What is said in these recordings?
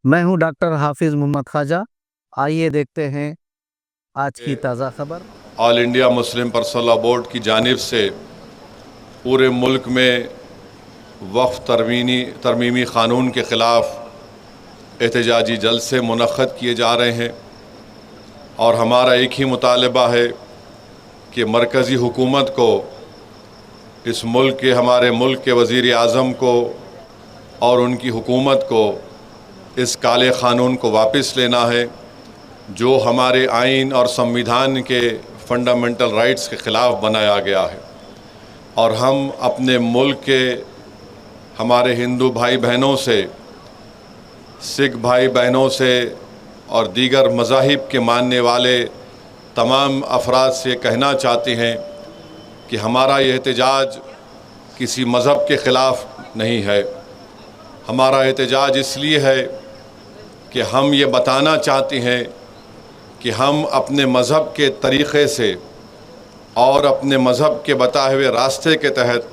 मैं हूं डॉक्टर हाफिज़ मोहम्मद ख्वाजा। आइए देखते हैं आज की ताज़ा खबर। All India Muslim personal law board की जानिब से पूरे मुल्क में वक्फ तरमीमी क़ानून के ख़िलाफ़ एहतजाजी जलसे मुनक़्क़द किए जा रहे हैं और हमारा एक ही मुतालबा है कि मरकज़ी हुकूमत को इस मुल्क के हमारे मुल्क के वज़ीर आज़म को और उनकी हुकूमत को इस काले क़ानून को वापस लेना है जो हमारे आइन और संविधान के फंडामेंटल राइट्स के ख़िलाफ़ बनाया गया है। और हम अपने मुल्क के हमारे हिंदू भाई बहनों से, सिख भाई बहनों से और दीगर मज़ाहिब के मानने वाले तमाम अफराद से कहना चाहते हैं कि हमारा ये एहतजाज किसी मज़हब के ख़िलाफ़ नहीं है। हमारा एहतजाज इसलिए है कि हम ये बताना चाहते हैं कि हम अपने मज़हब के तरीक़े से और अपने मज़हब के बताए हुए रास्ते के तहत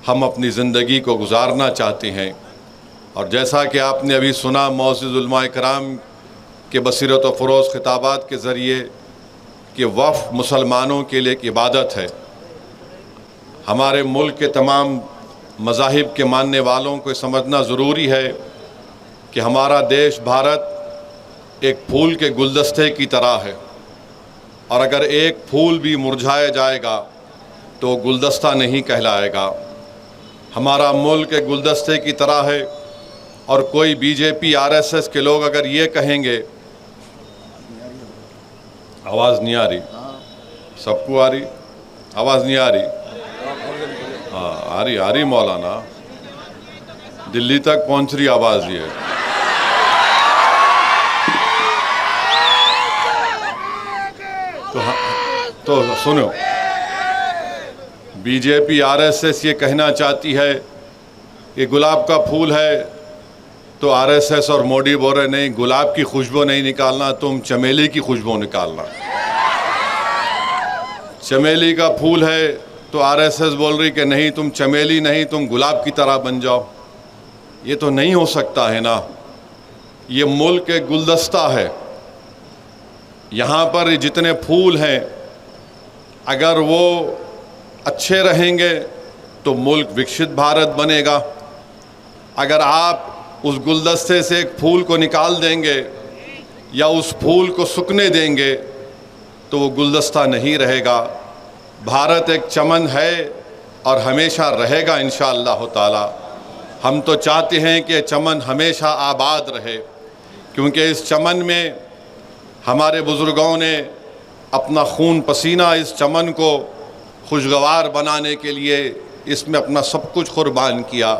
हम अपनी ज़िंदगी को गुजारना चाहते हैं। और जैसा कि आपने अभी सुना मुअज़्ज़िज़ उलमा इकराम के बसीरत व फ़रोज़ ख़िताबात के ज़रिए कि वफ़ मुसलमानों के लिए एक इबादत है। हमारे मुल्क के तमाम मज़ाहिब के मानने वालों को समझना ज़रूरी है कि हमारा देश भारत एक फूल के गुलदस्ते की तरह है और अगर एक फूल भी मुरझाया जाएगा तो गुलदस्ता नहीं कहलाएगा। हमारा मुल्क एक गुलदस्ते की तरह है और कोई बीजेपी आरएसएस के लोग अगर ये कहेंगे, आवाज़ नहीं आ रही, सबको आ रही, आवाज़ नहीं आ रही, हाँ आ रही मौलाना, दिल्ली तक पहुंच रही आवाज़ ये। तो सुनो, बीजेपी आरएसएस ये कहना चाहती है कि गुलाब का फूल है तो आरएसएस और मोदी बोल रहे नहीं, गुलाब की खुशबू नहीं निकालना, तुम चमेली की खुशबू निकालना। चमेली का फूल है तो आरएसएस बोल रही कि नहीं, तुम चमेली नहीं, तुम गुलाब की तरह बन जाओ। ये तो नहीं हो सकता है ना। ये मुल्क एक गुलदस्ता है, यहाँ पर जितने फूल हैं अगर वो अच्छे रहेंगे तो मुल्क विकसित भारत बनेगा। अगर आप उस गुलदस्ते से एक फूल को निकाल देंगे या उस फूल को सूखने देंगे तो वो गुलदस्ता नहीं रहेगा। भारत एक चमन है और हमेशा रहेगा इंशाअल्लाह ताला। हम तो चाहते हैं कि चमन हमेशा आबाद रहे, क्योंकि इस चमन में हमारे बुज़ुर्गों ने अपना खून पसीना इस चमन को खुशगवार बनाने के लिए इसमें अपना सब कुछ कुर्बान किया।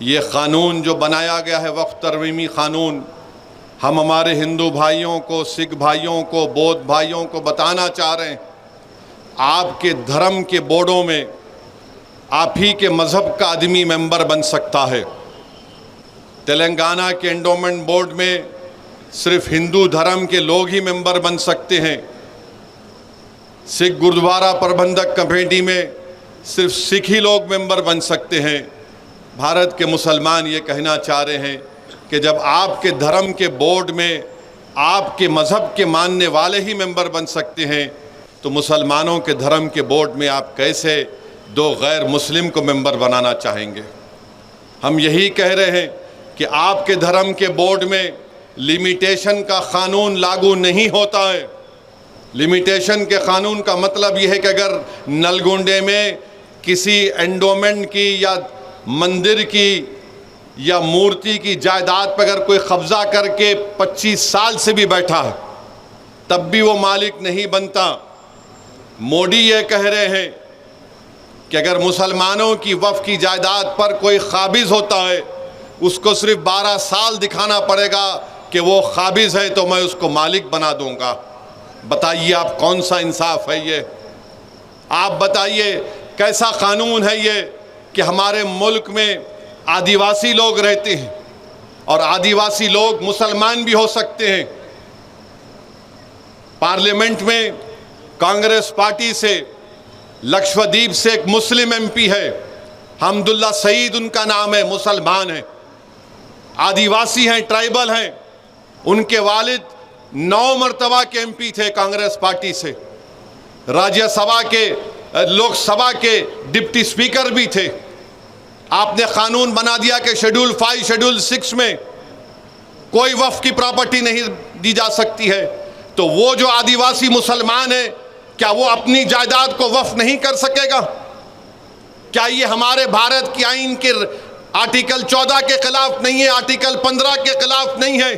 ये क़ानून जो बनाया गया है वक्फ तरमीमी क़ानून, हम हमारे हिंदू भाइयों को, सिख भाइयों को, बौद्ध भाइयों को बताना चाह रहे हैं, आपके धर्म के बोर्डों में आप ही के मज़हब का आदमी मेंबर बन सकता है। तेलंगाना के एंडोमेंट बोर्ड में सिर्फ हिंदू धर्म के लोग ही मेंबर बन सकते हैं। सिख गुरुद्वारा प्रबंधक कमेटी में सिर्फ सिख ही लोग मेंबर बन सकते हैं। भारत के मुसलमान ये कहना चाह रहे हैं कि जब आपके धर्म के बोर्ड में आपके मज़हब के मानने वाले ही मेंबर बन सकते हैं तो मुसलमानों के धर्म के बोर्ड में आप कैसे दो गैर मुस्लिम को मेंबर बनाना चाहेंगे। हम यही कह रहे हैं कि आपके धर्म के बोर्ड में लिमिटेशन का क़ानून लागू नहीं होता है। लिमिटेशन के क़ानून का मतलब यह है कि अगर नलगुंडे में किसी एंडोमेंट की या मंदिर की या मूर्ति की जायदाद पर अगर कोई कब्ज़ा करके 25 साल से भी बैठा है तब भी वो मालिक नहीं बनता। मोदी ये कह रहे हैं कि अगर मुसलमानों की वफ़ की जायदाद पर कोई काबिज़ होता है उसको सिर्फ 12 साल दिखाना पड़ेगा कि वो काबिज़ है तो मैं उसको मालिक बना दूंगा। बताइए आप कौन सा इंसाफ है ये? आप बताइए कैसा कानून है ये कि हमारे मुल्क में आदिवासी लोग रहते हैं और आदिवासी लोग मुसलमान भी हो सकते हैं। पार्लियामेंट में कांग्रेस पार्टी से लक्षद्वीप से एक मुस्लिम एमपी है, हमदुल्ला सईद उनका नाम है, मुसलमान है। आदिवासी हैं, ट्राइबल हैं, उनके वालिद 9 मरतबा के MP थे कांग्रेस पार्टी से, राज्यसभा के, लोकसभा के डिप्टी स्पीकर भी थे। आपने कानून बना दिया कि शेड्यूल 5, शेड्यूल 6 में कोई वक्फ की प्रॉपर्टी नहीं दी जा सकती है। तो वो जो आदिवासी मुसलमान है, क्या वो अपनी जायदाद को वक्फ नहीं कर सकेगा? क्या ये हमारे भारत की आईन के आर्टिकल 14 के खिलाफ नहीं है, आर्टिकल 15 के खिलाफ नहीं है,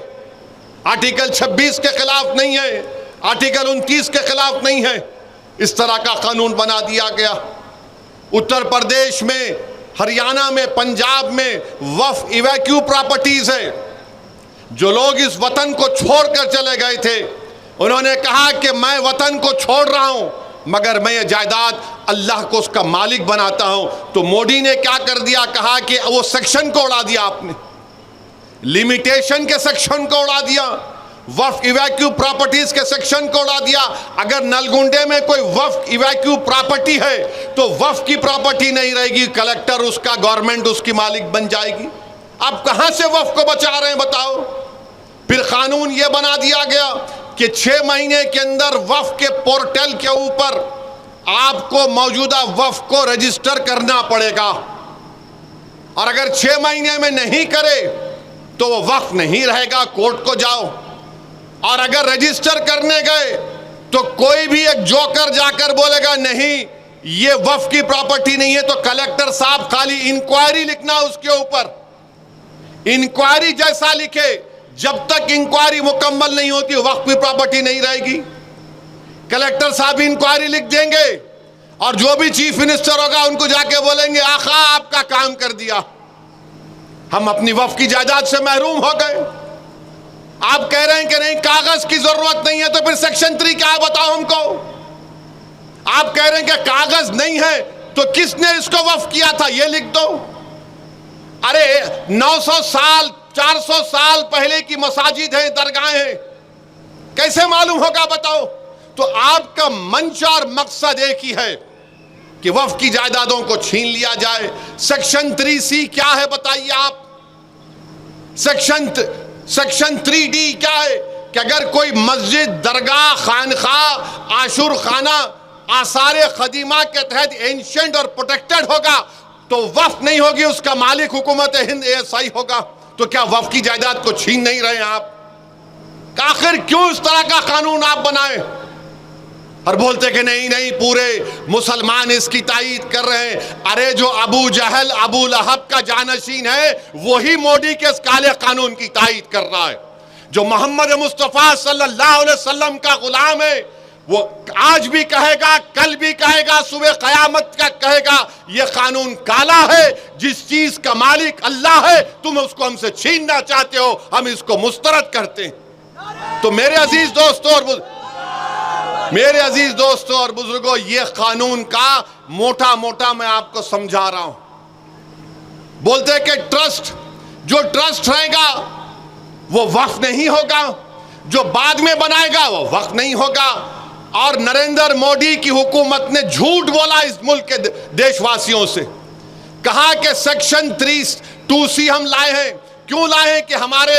आर्टिकल 26 के खिलाफ नहीं है, आर्टिकल 29 के खिलाफ नहीं है? इस तरह का कानून बना दिया गया। उत्तर प्रदेश में, हरियाणा में, पंजाब में वक्फ इवैक्यू प्रॉपर्टीज है। जो लोग इस वतन को छोड़कर चले गए थे, उन्होंने कहा कि मैं वतन को छोड़ रहा हूं, मगर मैं ये जायदाद अल्लाह को उसका मालिक बनाता हूं। तो मोदी ने क्या कर दिया, कहा कि वो सेक्शन को उड़ा दिया, आपने लिमिटेशन के सेक्शन को उड़ा दिया, वक्फ इवैक्यू प्रॉपर्टीज के सेक्शन को उड़ा दिया। अगर नलगुंडे में कोई वक्फ इवैक्यू प्रॉपर्टी है तो वक्फ की प्रॉपर्टी नहीं रहेगी, कलेक्टर उसका, गवर्नमेंट उसकी मालिक बन जाएगी। आप कहां से वक्फ को बचा रहे हैं बताओ? फिर कानून यह बना दिया गया कि 6 महीने के अंदर वक्फ के पोर्टल के ऊपर आपको मौजूदा वक्फ को रजिस्टर करना पड़ेगा, और अगर 6 महीने में नहीं करे तो वो वक्फ नहीं रहेगा, कोर्ट को जाओ। और अगर रजिस्टर करने गए तो कोई भी एक जोकर जाकर बोलेगा नहीं ये वक्फ की प्रॉपर्टी नहीं है, तो कलेक्टर साहब खाली इंक्वायरी लिखना उसके ऊपर, इंक्वायरी जैसा लिखे, जब तक इंक्वायरी मुकम्मल नहीं होती वक्फ की प्रॉपर्टी नहीं रहेगी। कलेक्टर साहब इंक्वायरी लिख देंगे और जो भी चीफ मिनिस्टर होगा उनको जाके बोलेंगे आखा आपका काम कर दिया, हम अपनी वक्फ की जायदाद से महरूम हो गए। आप कह रहे हैं कि नहीं कागज की जरूरत नहीं है, तो फिर सेक्शन 3 क्या है बताओ हमको? आप कह रहे हैं कि कागज नहीं है, तो किसने इसको वक्फ किया था ये लिख दो। अरे 900 साल 400 साल पहले की मसाजिद है, दरगाहें हैं, कैसे मालूम होगा बताओ? तो आपका मंशा और मकसद एक ही है कि वक्फ की जायदादों को छीन लिया जाए। सेक्शन 3C क्या है बताइए आप? सेक्शन 3D क्या है कि अगर कोई मस्जिद, दरगाह, खानखा, आशुर खाना आसारे खदीमा के तहत एंशिएंट और प्रोटेक्टेड होगा तो वक्फ नहीं होगी, उसका मालिक हुकूमत हिंद ASI होगा। तो क्या वक्फ की जायदाद को छीन नहीं रहे आप? आखिर क्यों इस तरह का कानून आप बनाए और बोलते कि नहीं नहीं पूरे मुसलमान इसकी तायीद कर रहे हैं? अरे जो अबू जहल, अबू लहब का जानशीन है वही मोदी के इस काले कानून की तायीद कर रहा है। जो मोहम्मद मुस्तफ़ा सल्लल्लाहु अलैहि वसल्लम का गुलाम है वो आज भी कहेगा, कल भी कहेगा, सुबह क़यामत का कहेगा ये कानून काला है, जिस चीज का मालिक अल्लाह है तुम उसको हमसे छीनना चाहते हो, हम इसको मुस्तरद करते हैं। तो मेरे अजीज दोस्तों और बुजुर्गों, ये कानून का मोटा मोटा मैं आपको समझा रहा हूं। बोलते हैं कि जो ट्रस्ट रहेगा वो वक्फ नहीं होगा, जो बाद में बनाएगा वो वक्फ नहीं होगा। और नरेंद्र मोदी की हुकूमत ने झूठ बोला इस मुल्क के देशवासियों से, कहा कि सेक्शन 2C हम लाए हैं। क्यों लाए हैं? कि हमारे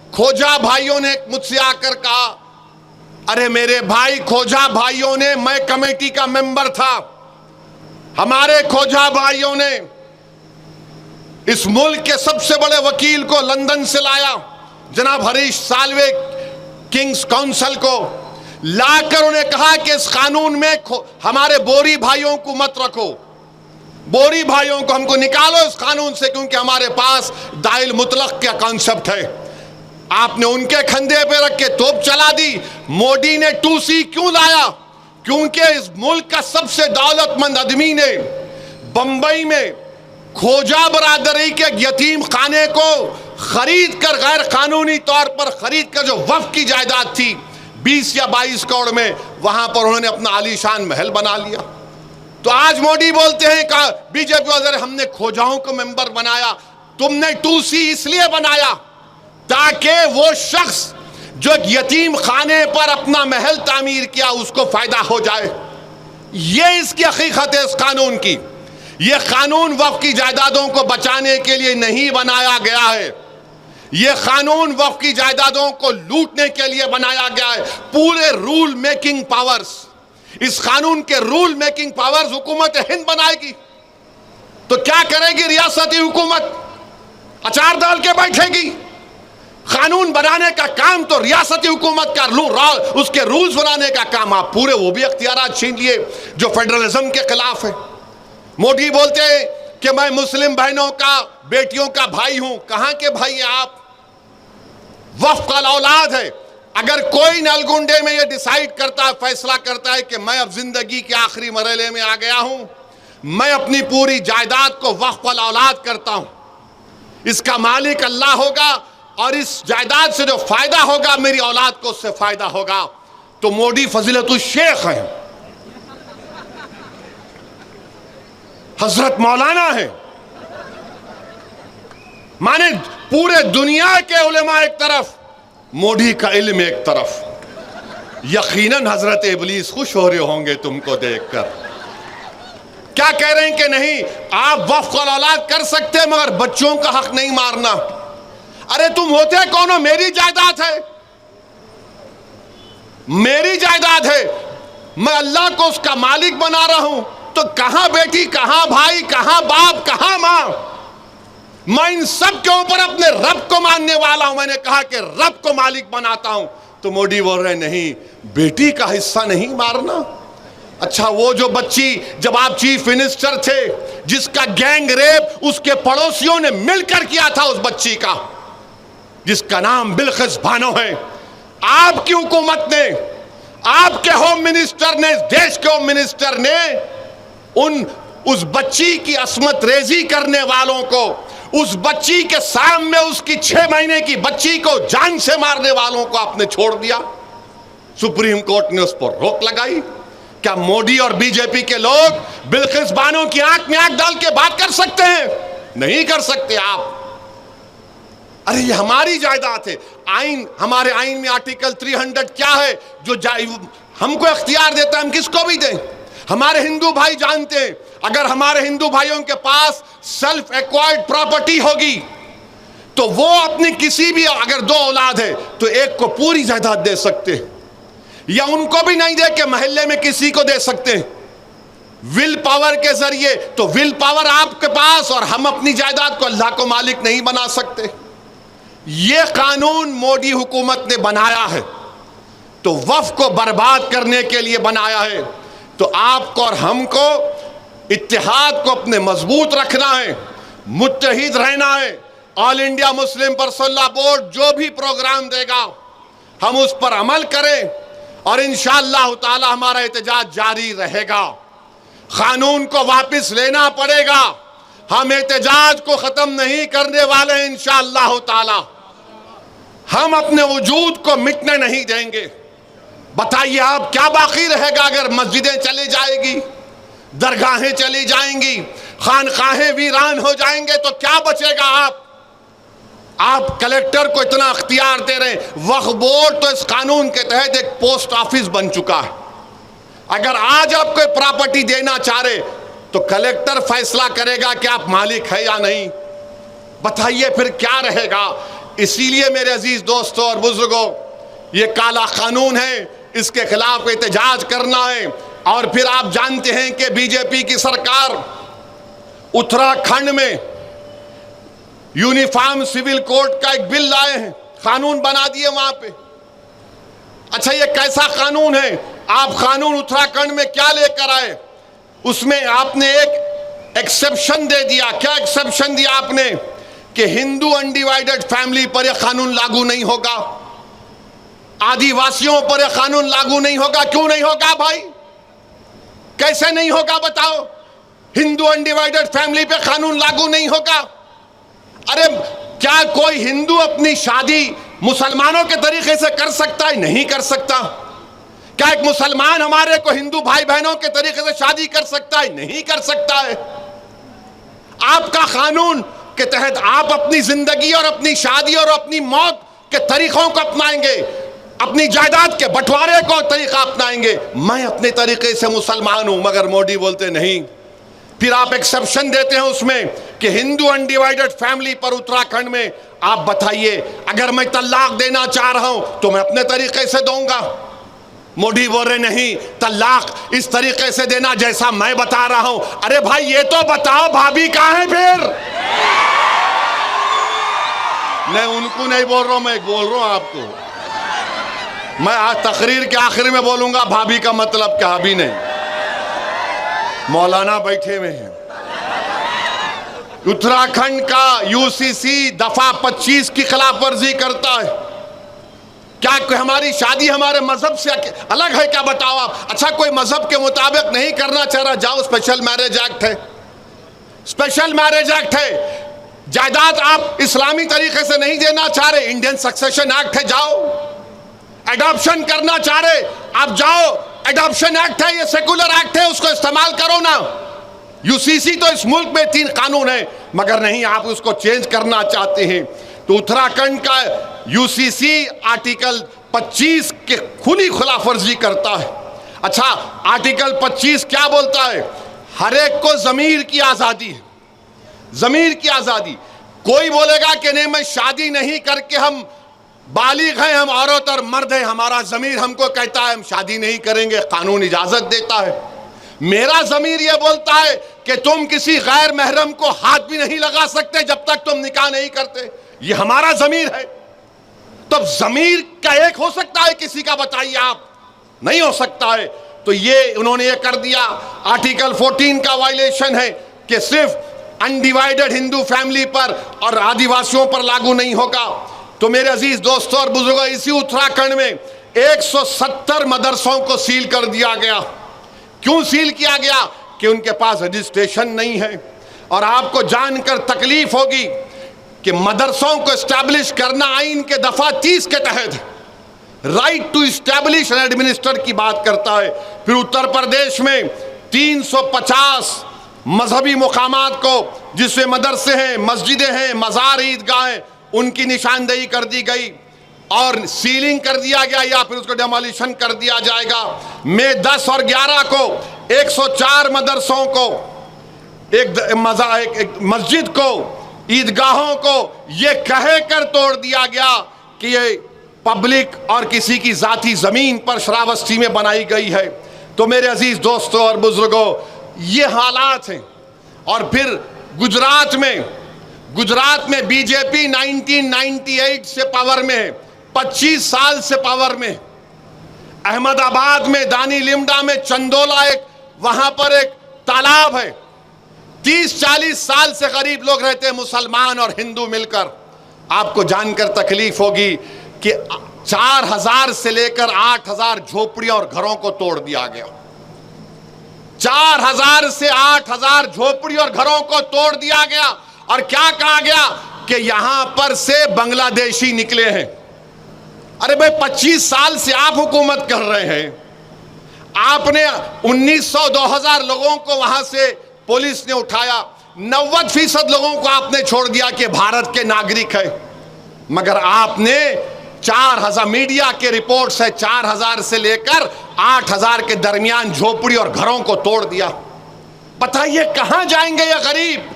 खोजा भाइयों ने मुझसे आकर कहा, अरे मेरे भाई खोजा भाइयों ने, मैं कमेटी का मेंबर था, हमारे खोजा भाइयों ने इस मुल्क के सबसे बड़े वकील को लंदन से लाया, जनाब हरीश साल्वे, किंग्स काउंसिल को लाकर उन्हें कहा कि इस कानून में हमारे बोरी भाइयों को मत रखो, बोरी भाइयों को हमको निकालो इस कानून से, क्योंकि हमारे पास दाइल मुतलक का कॉन्सेप्ट है। आपने उनके कंधे पे रख के तोप चला दी। मोदी ने 2C क्यों लाया? क्योंकि इस मुल्क का सबसे दौलतमंद आदमी ने बंबई में खोजा बरादरी के यतीम खाने को खरीद कर, गैर कानूनी तौर पर खरीद कर, जो वक्फ की जायदाद थी 20 या 22 करोड़ में, वहां पर उन्होंने अपना आलीशान महल बना लिया। तो आज मोदी बोलते हैं का बीजेपी वाले, हमने खोजाओं को मेंबर बनाया। तुमने 2C इसलिए बनाया ताकि वो शख्स जो यतीम खाने पर अपना महल तामीर किया उसको फायदा हो जाए। ये इसकी हकीकत है इस कानून की। ये कानून वक्फ की जायदादों को बचाने के लिए नहीं बनाया गया है। ये कानून वक्फ की जायदादों को लूटने के लिए बनाया गया है। पूरे रूल मेकिंग पावर्स, इस कानून के रूल मेकिंग पावर्स हुकूमत हिंद बनाएगी। तो क्या करेगी रियासती हुकूमत? अचार डाल के बैठेगी? कानून बनाने का काम तो रियासती हुकूमत का, उसके रूल्स बनाने का काम आप पूरे वो भी अख्तियारात छीन लिए जो फेडरलिज्म के खिलाफ है। मोदी बोलते हैं कि मैं मुस्लिम बहनों का, बेटियों का भाई हूं। कहां के भाई हैं आप? वक्फ का औलाद है। अगर कोई नलगुंडे में यह डिसाइड करता है, फैसला करता है कि मैं अब जिंदगी के आखिरी मरहले में आ गया हूं, मैं अपनी पूरी जायदाद को वक्फ का औलाद करता हूं, इसका मालिक अल्लाह होगा और इस जायदाद से जो फायदा होगा मेरी औलाद को उससे फायदा होगा, तो मोदी फजीलतुल शेख हैं, हजरत मौलाना है। माने पूरे दुनिया के उलेमा एक तरफ, मोदी का इल्म एक तरफ। यकीनन हजरत इबलीस खुश हो रहे होंगे तुमको देखकर। क्या कह रहे हैं कि नहीं आप वक्फ औलाद कर सकते मगर बच्चों का हक नहीं मारना। अरे तुम होते कौन हो? मेरी जायदाद है, मेरी जायदाद है, मैं अल्लाह को उसका मालिक बना रहा हूं। तो कहां बेटी, कहां भाई, कहां बाप, कहां मां? मैं इन सब के ऊपर अपने रब को मानने वाला हूं। मैंने कहा कि रब को मालिक बनाता हूं। तो मोदी बोल रहे नहीं, बेटी का हिस्सा नहीं मारना। अच्छा, वो जो बच्ची जब आप चीफ मिनिस्टर थे, जिसका गैंग रेप उसके पड़ोसियों ने मिलकर किया था, उस बच्ची का जिसका नाम बिल्किस बानो है, आपकी हुकूमत ने, आपके होम मिनिस्टर ने, देश के होम मिनिस्टर ने उस बच्ची की अस्मत रेजी करने वालों को, उस बच्ची के सामने उसकी 6 महीने की बच्ची को जान से मारने वालों को आपने छोड़ दिया। सुप्रीम कोर्ट ने उस पर रोक लगाई। क्या मोदी और बीजेपी के लोग बिल्किस बानो की आंख में आंख डाल के बात कर सकते हैं? नहीं कर सकते आप। अरे ये हमारी जायदाद है। आइन, हमारे आइन में आर्टिकल 300 क्या है जो हमको अख्तियार देता है हम किसको भी दें। हमारे हिंदू भाई जानते हैं, अगर हमारे हिंदू भाइयों के पास सेल्फ एक्वायर्ड प्रॉपर्टी होगी तो वो अपनी किसी भी, अगर 2 औलाद है तो एक को पूरी जायदाद दे सकते हैं, या उनको भी नहीं दे के मोहल्ले में किसी को दे सकते हैं विल पावर के जरिए। तो विल पावर आपके पास और हम अपनी जायदाद को अल्लाह को मालिक नहीं बना सकते। यह कानून मोदी हुकूमत ने बनाया है तो वक्फ को बर्बाद करने के लिए बनाया है। तो आपको और हमको इत्तेहाद को अपने मजबूत रखना है, मुत्तहिद रहना है। All India Muslim personal law board जो भी प्रोग्राम देगा हम उस पर अमल करें और इंशाअल्लाह ताला हमारा एहतजाज जारी रहेगा। कानून को वापस लेना पड़ेगा, हम एहतजाज को खत्म नहीं करने वाले हैं इंशाअल्लाह ताला। हम अपने वजूद को मिटने नहीं देंगे। बताइए आप क्या बाकी रहेगा अगर मस्जिदें चली जाएगी, दरगाहें चली जाएंगी, खानकाहें वीरान हो जाएंगे तो क्या बचेगा? आप कलेक्टर को इतना अख्तियार दे रहे हैं। वक्फ बोर्ड तो इस कानून के तहत एक पोस्ट ऑफिस बन चुका है। अगर आज आप कोई प्रॉपर्टी देना चाह रहे तो कलेक्टर फैसला करेगा कि आप मालिक है या नहीं। बताइए फिर क्या रहेगा? इसीलिए मेरे अजीज दोस्तों और बुजुर्गों, ये काला कानून है, इसके खिलाफ एहतजाज करना है। और फिर आप जानते हैं कि बीजेपी की सरकार उत्तराखंड में यूनिफॉर्म सिविल कोड का एक बिल लाए हैं, कानून बना दिए वहां पे। अच्छा, ये कैसा कानून है? आप कानून उत्तराखंड में क्या लेकर आए? उसमें आपने एक एक्सेप्शन दे दिया। क्या एक्सेप्शन दिया आपने? कि हिंदू अनडिवाइडेड फैमिली पर यह कानून लागू नहीं होगा, आदिवासियों पर यह कानून लागू नहीं होगा। क्यों नहीं होगा भाई? कैसे नहीं होगा बताओ? हिंदू अनडिवाइडेड फैमिली पे कानून लागू नहीं होगा? अरे क्या कोई हिंदू अपनी शादी मुसलमानों के तरीके से कर सकता है? नहीं कर सकता। क्या एक मुसलमान हमारे को हिंदू भाई बहनों के तरीके से शादी कर सकता है? नहीं कर सकता है। आपका कानून के तहत आप अपनी जिंदगी और अपनी शादी और अपनी मौत के तरीकों को अपनाएंगे, अपनी जायदाद के बंटवारे को तरीका अपनाएंगे। मैं अपने तरीके से मुसलमान हूं, मगर मोदी बोलते नहीं। फिर आप एक्सेप्शन देते हैं उसमें कि हिंदू अनडिवाइडेड फैमिली पर उत्तराखंड में आप बताइए, अगर मैं तलाक देना चाह रहा हूं तो मैं अपने तरीके से दूंगा। मोदी बोल रहे नहीं, तलाक इस तरीके से देना जैसा मैं बता रहा हूं। अरे भाई ये तो बताओ भाभी कहां है फिर? मैं उनको नहीं बोल रहा हूं, मैं बोल रहा हूं आपको। मैं आज तकरीर के आखिर में बोलूंगा भाभी का मतलब क्या, अभी नहीं। मौलाना बैठे हुए हैं। उत्तराखंड का यूसीसी दफा 25 की खिलाफ वर्जी करता है। क्या कोई हमारी शादी हमारे मजहब से अलग है क्या, बताओ आप? अच्छा, कोई मजहब के मुताबिक नहीं करना चाह रहा, जाओ, स्पेशल मैरिज एक्ट है, स्पेशल मैरिज एक्ट है। जायदाद आप इस्लामी तरीके से नहीं देना चाह रहे, इंडियन सक्सेशन एक्ट है, जाओ। एडॉप्शन करना चाह रहे, आप जाओ, एडॉप्शन एक्ट है, ये सेकुलर एक्ट है, उसको इस्तेमाल करो ना। यूसीसी तो इस मुल्क में 3 कानून है, मगर नहीं, आप उसको चेंज करना चाहते हैं। तो उत्तराखंड का यूसीसी आर्टिकल 25 के खुली खिलाफ वर्जी करता है। अच्छा, आर्टिकल 25 क्या बोलता है? हर एक को जमीर की आजादी है, जमीर की आजादी। कोई बोलेगा कि नहीं, मैं शादी नहीं करके, हम बालिग हैं, हम औरत और मर्द हैं, हमारा जमीर हमको कहता है हम शादी नहीं करेंगे, कानून इजाजत देता है। मेरा जमीर यह बोलता है कि तुम किसी गैर महरम को हाथ भी नहीं लगा सकते जब तक तुम निकाह नहीं करते, ये हमारा जमीर है। तब जमीर का एक हो सकता है किसी का, बताइए आप? नहीं हो सकता है। तो ये उन्होंने ये कर दिया। आर्टिकल 14 का वायलेशन है कि सिर्फ अनडिवाइडेड हिंदू फैमिली पर और आदिवासियों पर लागू नहीं होगा। तो मेरे अजीज दोस्तों और बुजुर्गों, इसी उत्तराखंड में 170 मदरसों को सील कर दिया गया। क्यों सील किया गया? कि उनके पास रजिस्ट्रेशन नहीं है। और आपको जानकर तकलीफ होगी कि मदरसों को एस्टैब्लिश करना आइन के दफा 30 के तहत right to establish and administer की बात करता है। फिर उत्तर प्रदेश में 350 मजहबी मुकामात को, जिसमें मदरसे हैं, मस्जिदें हैं, मज़ार, ईदगाहें, उनकी निशानदेही कर दी गई और सीलिंग कर दिया गया या फिर उसको डेमोलिशन कर दिया जाएगा। मई 10 और 11 को 104 मदरसों को, एक मस्जिद को, ईदगाहों को ये कहे कर तोड़ दिया गया कि ये पब्लिक और किसी की जाती ज़मीन पर श्रावस्ती में बनाई गई है। तो मेरे अजीज़ दोस्तों और बुजुर्गों, ये हालात हैं। और फिर गुजरात में बीजेपी 1998 से पावर में है, 25 साल से पावर में। अहमदाबाद में, दानी लिमडा में, चंदोला, एक वहां पर एक तालाब है, 30-40 साल से गरीब लोग रहते हैं, मुसलमान और हिंदू मिलकर। आपको जानकर तकलीफ होगी कि 4000 से लेकर 8000 झोपड़ियों और घरों को तोड़ दिया गया। 4000 से 8000 झोपड़ी और घरों को तोड़ दिया गया। और क्या कहा गया कि यहां पर से बांग्लादेशी निकले हैं। अरे भाई, 25 साल से आप हुकूमत कर रहे हैं, आपने 1900-2000 लोगों को वहां से पुलिस ने उठाया, 90% लोगों को आपने छोड़ दिया कि भारत के नागरिक है। मगर आपने 4000, मीडिया के रिपोर्ट्स है, 4000 से लेकर 8000 के दरमियान झोपड़ी और घरों को तोड़ दिया। बताइए कहां जाएंगे ये गरीब?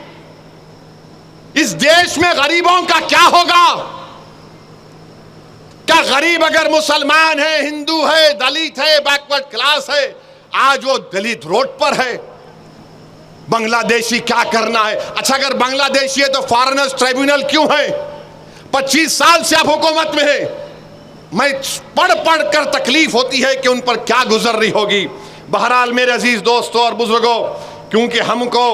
इस देश में गरीबों का क्या होगा? क्या गरीब अगर मुसलमान है, हिंदू है, दलित है, बैकवर्ड क्लास है, आज वो दलित रोड पर है? बांग्लादेशी क्या करना है? अच्छा, अगर बांग्लादेशी है तो फॉरेनर्स ट्राइब्यूनल क्यों है? 25 साल से आप हुकूमत में है। मैं पढ़ कर तकलीफ होती है कि उन पर क्या गुजर रही होगी। बहरहाल मेरे अजीज दोस्तों और बुजुर्गों, क्योंकि हमको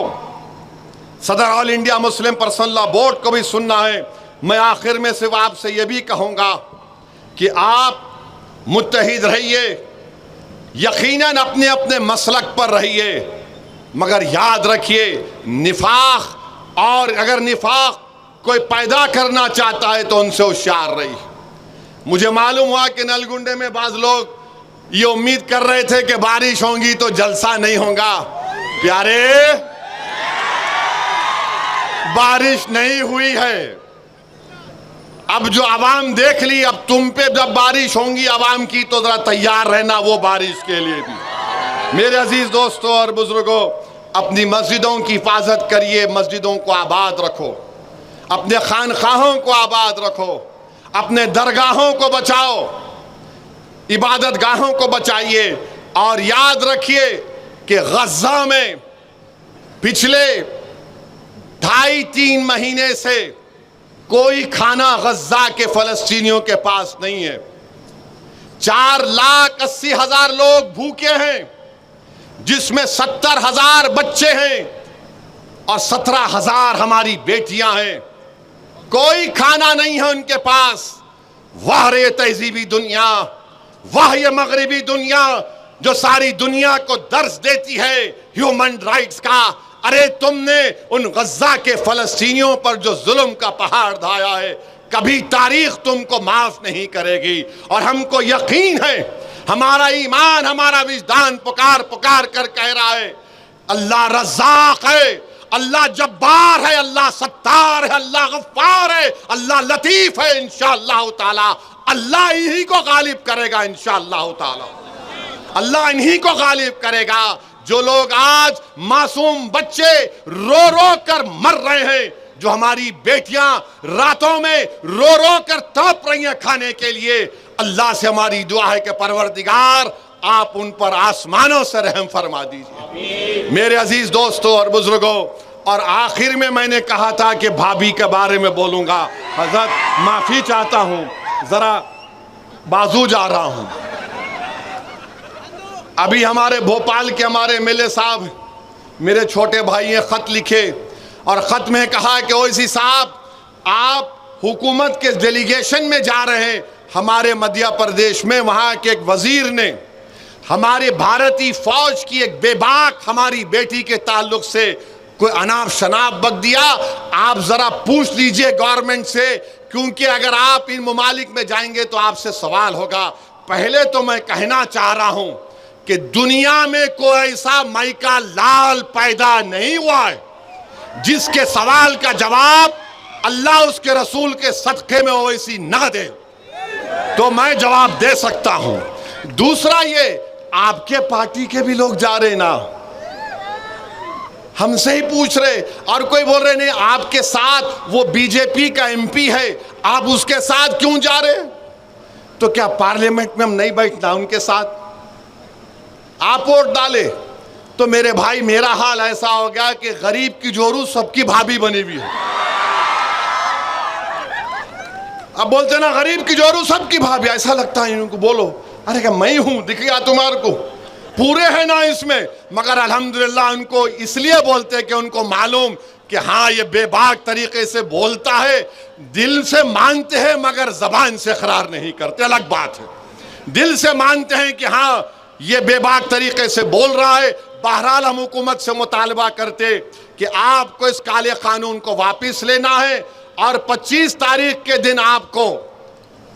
सदर all India Muslim personal law board को भी सुनना है, मैं आखिर में सिर्फ आपसे यह भी कहूँगा कि आप मुत्तहिद रहिए, यकीनन अपने अपने मसलक पर रहिए, मगर याद रखिए निफाक, और अगर निफाक कोई पैदा करना चाहता है तो उनसे होशियार रहिए। मुझे मालूम हुआ कि नलगुंडे में बाज लोग ये उम्मीद कर रहे थे कि बारिश होगी तो जलसा नहीं होगा। प्यारे, बारिश नहीं हुई है। अब जो आवाम देख ली, अब तुम पे जब बारिश होंगी आवाम की, तो जरा तैयार रहना वो बारिश के लिए भी। मेरे अजीज दोस्तों और बुजुर्गों, अपनी मस्जिदों की हिफाजत करिए, मस्जिदों को आबाद रखो, अपने खानखाहों को आबाद रखो, अपने दरगाहों को बचाओ, इबादत गाहों को बचाइए। और याद रखिए कि गज़ा में पिछले 2.5-3 महीने से कोई खाना गज़ा के फ़लस्तीनियों के पास नहीं है। 4,80,000 लोग भूखे हैं, जिसमें 70,000 बच्चे हैं और 17,000 हमारी बेटियां हैं। कोई खाना नहीं है उनके पास। वाह रे तहजीबी दुनिया, वाह ये मगरिबी दुनिया जो सारी दुनिया को दर्स देती है ह्यूमन राइट्स का। अरे तुमने उन गज़ा के फ़लस्तीनियों पर जो जुल्म का पहाड़ ढाया है, कभी तारीख तुमको माफ नहीं करेगी। और हमको यकीन है, हमारा ईमान, हमारा विजदान पुकार पुकार कर कह रहा है, अल्लाह रज़्ज़ाक़ है, अल्लाह जब्बार है, अल्लाह सत्तार है, अल्लाह गफ्फार है, अल्लाह लतीफ़ है। इंशाअल्लाह ताला अल्लाह इन्हीं को गालिब करेगा। इंशाअल्लाह ताला अल्लाह इन्हीं को गालिब करेगा। जो लोग आज मासूम बच्चे रो रो कर मर रहे हैं, जो हमारी बेटियां रातों में रो रो कर तड़प रही हैं खाने के लिए, अल्लाह से हमारी दुआ है कि परवरदिगार आप उन पर आसमानों से रहम फरमा दीजिए। मेरे अजीज दोस्तों और बुजुर्गों, और आखिर में मैंने कहा था कि भाभी के बारे में बोलूंगा। हजरत माफी चाहता हूं, जरा बाजू जा रहा हूं। अभी हमारे भोपाल के हमारे एमएलए साहब, मेरे छोटे भाई ने खत लिखे और खत में कहा कि ओवैसी साहब, आप हुकूमत के डेलीगेशन में जा रहे हैं हमारे मध्य प्रदेश में। वहाँ के एक वजीर ने हमारे भारतीय फौज की एक बेबाक हमारी बेटी के ताल्लुक से कोई अनाप शनाप बक दिया। आप ज़रा पूछ लीजिए गवर्नमेंट से, क्योंकि अगर आप इन ममालिक में जाएंगे तो आपसे सवाल होगा। पहले तो मैं कहना चाह रहा हूँ कि दुनिया में कोई ऐसा माइका लाल पैदा नहीं हुआ है जिसके सवाल का जवाब अल्लाह उसके रसूल के सदक़े में ओवैसी न दे, तो मैं जवाब दे सकता हूं। दूसरा, ये आपके पार्टी के भी लोग जा रहे ना, हमसे ही पूछ रहे, और कोई बोल रहे नहीं आपके साथ वो बीजेपी का एमपी है, आप उसके साथ क्यों जा रहे? तो क्या पार्लियामेंट में हम नहीं बैठना उनके साथ? आप वोट डाले तो मेरे भाई मेरा हाल ऐसा हो गया कि गरीब की जोरू सबकी भाभी बनी हुई है। अब बोलते ना गरीब की जोरू सबकी भाभी, ऐसा लगता है इनको। बोलो अरे क्या मैं हूं, दिख गया तुम्हारे को? पूरे हैं ना इसमें, मगर अल्हम्दुलिल्लाह उनको इसलिए बोलते हैं कि उनको मालूम कि हाँ ये बेबाक तरीके से बोलता है, दिल से मानते हैं मगर जबान से इकरार नहीं करते, अलग बात है। दिल से मानते हैं कि हाँ ये बेबाक तरीके से बोल रहा है। बहरहाल हम हुकूमत से मुतालबा करते कि आपको इस काले कानून को वापस लेना है और 25 तारीख के दिन आपको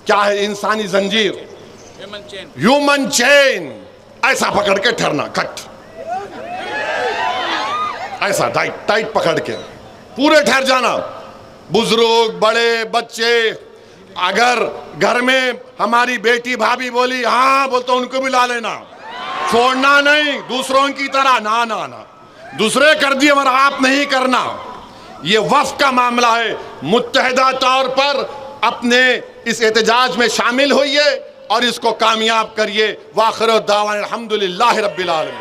क्या है, इंसानी जंजीर, ह्यूमन चेन ऐसा पकड़ के ठहरना, कट ऐसा टाइट टाइट पकड़ के पूरे ठहर जाना। बुजुर्ग, बड़े, बच्चे, अगर घर में हमारी बेटी भाभी बोली हाँ बोल तो उनको भी ला लेना, छोड़ना नहीं दूसरों की तरह। ना ना ना, दूसरे कर दिए मगर आप नहीं करना। ये वफ़ का मामला है। मुत्तहिदा तौर पर अपने इस एहतजाज में शामिल होइए और इसको कामयाब करिए। वाखिर दावाना अल्हम्दुलिल्लाहि रब्बिल आलमीन।